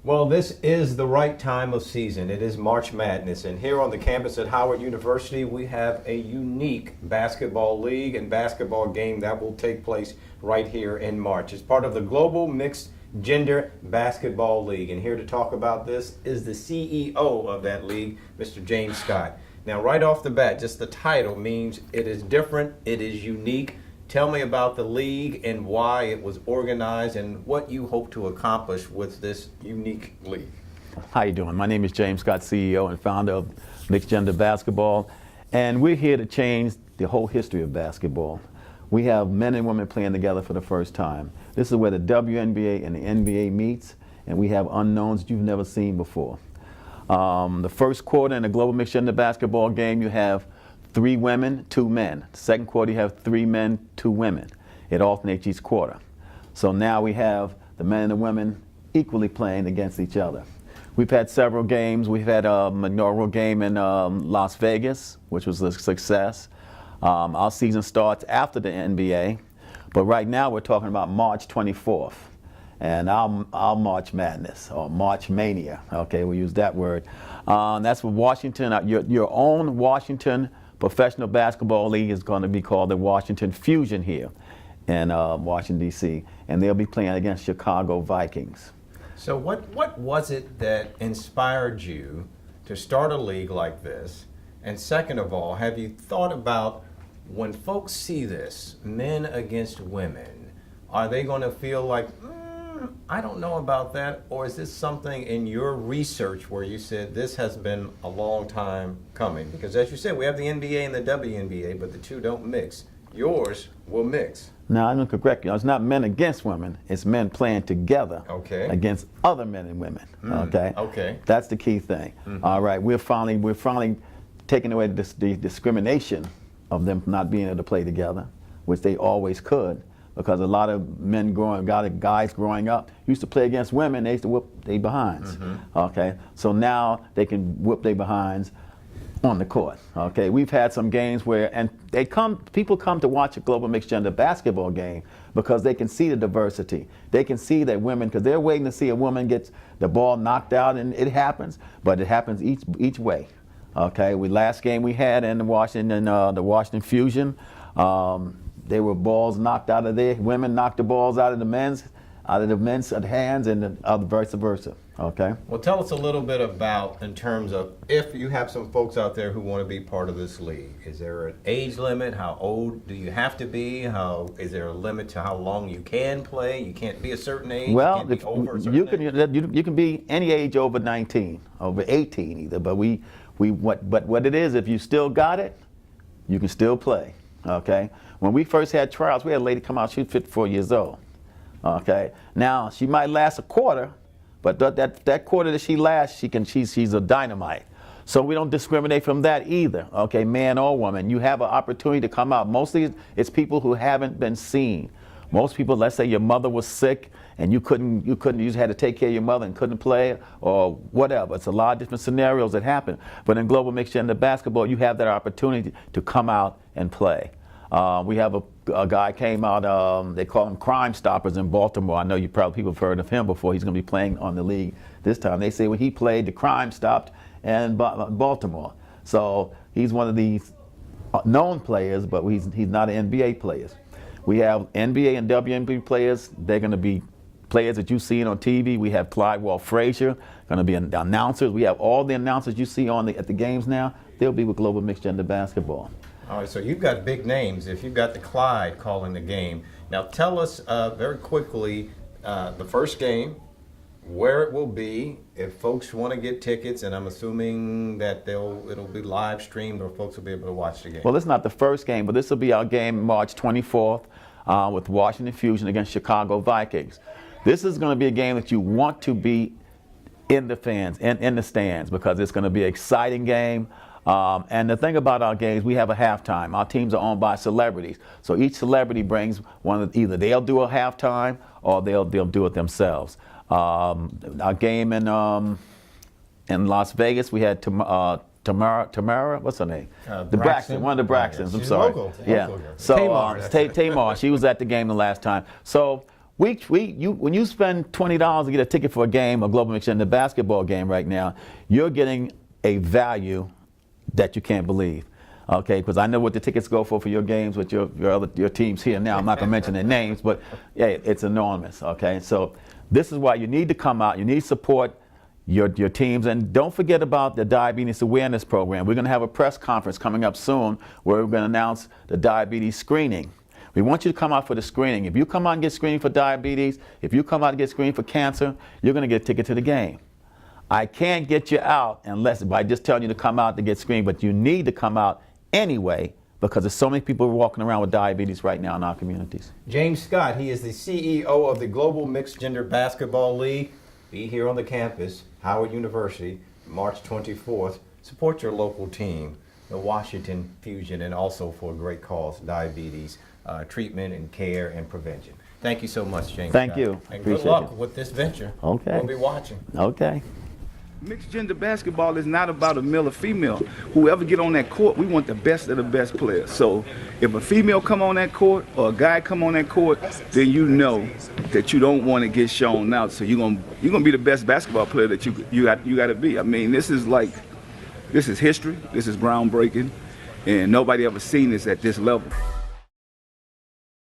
Well, this is the right time of season. It is March Madness, and here on the campus at Howard University, we have a unique basketball league and basketball game that will take place right here in March. It's part of the Global Mixed Gender Basketball League, and here to talk about this is the CEO of that league, Mr. James Scott. Now, right off the bat, just the title means it is different, it is unique. Tell me about the league and why it was organized and what you hope to accomplish with this unique league. How you doing? My name is James Scott, CEO and founder of Mixed Gender Basketball, and we're here to change the whole history of basketball. We have men and women playing together for the first time. This is where the WNBA and the NBA meets, and we have unknowns you've never seen before. The first quarter in the Global Mixed Gender Basketball game, you have 3 women, 2 men. The second quarter, you have 3 men, 2 women. It alternates each quarter. So now we have the men and the women equally playing against each other. We've had several games. We've had a inaugural game in Las Vegas, which was a success. Our season starts after the NBA, but right now we're talking about March 24th. And our March Madness, or March Mania, okay, we use that word. That's with Washington, your own Washington Professional Basketball League is going to be called the Washington Fusion here in Washington, D.C., and they'll be playing against Chicago Vikings. So what was it that inspired you to start a league like this? And second of all, have you thought about when folks see this, men against women, are they going to feel like, I don't know about that, or is this something in your research where you said this has been a long time coming? Because as you said, we have the NBA and the WNBA, but the two don't mix. Yours will mix. Now, I'm going to correct you. It's not men against women. It's men playing together against other men and women. Okay. That's the key thing. All right. We're finally taking away the discrimination of them not being able to play together, which they always could. Because a lot of men guys growing up used to play against women, they used to whoop their behinds. Okay, so now they can whoop their behinds on the court. Okay, we've had some games where, and people come to watch a Global Mixed Gender Basketball game because they can see the diversity. They can see that women, because they're waiting to see a woman get the ball knocked out, and it happens, but it happens each way. Okay, last game we had in the Washington Fusion. There were balls knocked out of there. Women knocked the balls out of the men's hands, and vice versa. Okay. Well, tell us a little bit about, in terms of, if you have some folks out there who want to be part of this league. Is there an age limit? How old do you have to be? Is there a limit to how long you can play? You can't be a certain age. Well, you can be any age over 19, over 18 either. But what it is, if you still got it, you can still play. Okay. When we first had trials, we had a lady come out, she was 54 years old. Okay. Now, she might last a quarter, but that quarter that she lasts, she's a dynamite. So we don't discriminate from that either. Okay, man or woman. You have an opportunity to come out. Mostly it's people who haven't been seen. Most people, let's say your mother was sick and you just had to take care of your mother and couldn't play, or whatever. It's a lot of different scenarios that happen. But in Global Mixed Gender Basketball, you have that opportunity to come out and play. We have a guy came out, they call him Crime Stoppers in Baltimore. I know people have heard of him before. He's going to be playing on the league this time. They say when he played, the crime stopped in Baltimore. So he's one of these known players, but he's not an NBA player. We have NBA and WNBA players. They're going to be players that you've seen on TV. We have Clyde Wall-Frazier, going to be announcers. We have all the announcers you see at the games now. They'll be with Global Mixed Gender Basketball. All right, so you've got big names. If you've got the Clyde calling the game. Now tell us very quickly the first game, where it will be, if folks want to get tickets, and I'm assuming that it'll be live streamed or folks will be able to watch the game. Well, this is not the first game, but this will be our game March 24th with Washington Fusion against Chicago Vikings. This is going to be a game that you want to be in the stands, because it's going to be an exciting game. And the thing about our games, we have a halftime. Our teams are owned by celebrities. So each celebrity brings either they'll do a halftime or they'll do it themselves. Our game in Las Vegas, we had Tamara, what's her name? Braxton, one of the Braxtons. I'm sorry. Local. Yeah. So Tamar, she was at the game the last time. So when you spend $20 to get a ticket for a game, a global mixed gender basketball game right now, you're getting a value that you can't believe. Okay, because I know what the tickets go for your games with your teams here now. I'm not going to mention their names, but yeah, it's enormous. Okay, so this is why you need to come out. You need to support your teams, and don't forget about the diabetes awareness program. We're going to have a press conference coming up soon where we're going to announce the diabetes screening. We want you to come out for the screening. If you come out and get screened for diabetes, if you come out and get screened for cancer, you're going to get a ticket to the game. I can't get you out unless by just telling you to come out to get screened, but you need to come out anyway because there's so many people walking around with diabetes right now in our communities. James Scott, he is the CEO of the Global Mixed Gender Basketball League. Be here on the campus, Howard University, March 24th. Support your local team, the Washington Fusion, and also for a great cause, diabetes treatment and care and prevention. Thank you so much, James. Thank Scott. you. And Appreciate good luck it. with this venture. Okay. We'll be watching. Okay. Mixed gender basketball is not about a male or female. Whoever get on that court, we want the best of the best players. So if a female come on that court or a guy come on that court, then you know that you don't want to get shown out. So you're gonna be the best basketball player that you got to be. I mean, this is history. This is groundbreaking, and nobody ever seen this at this level.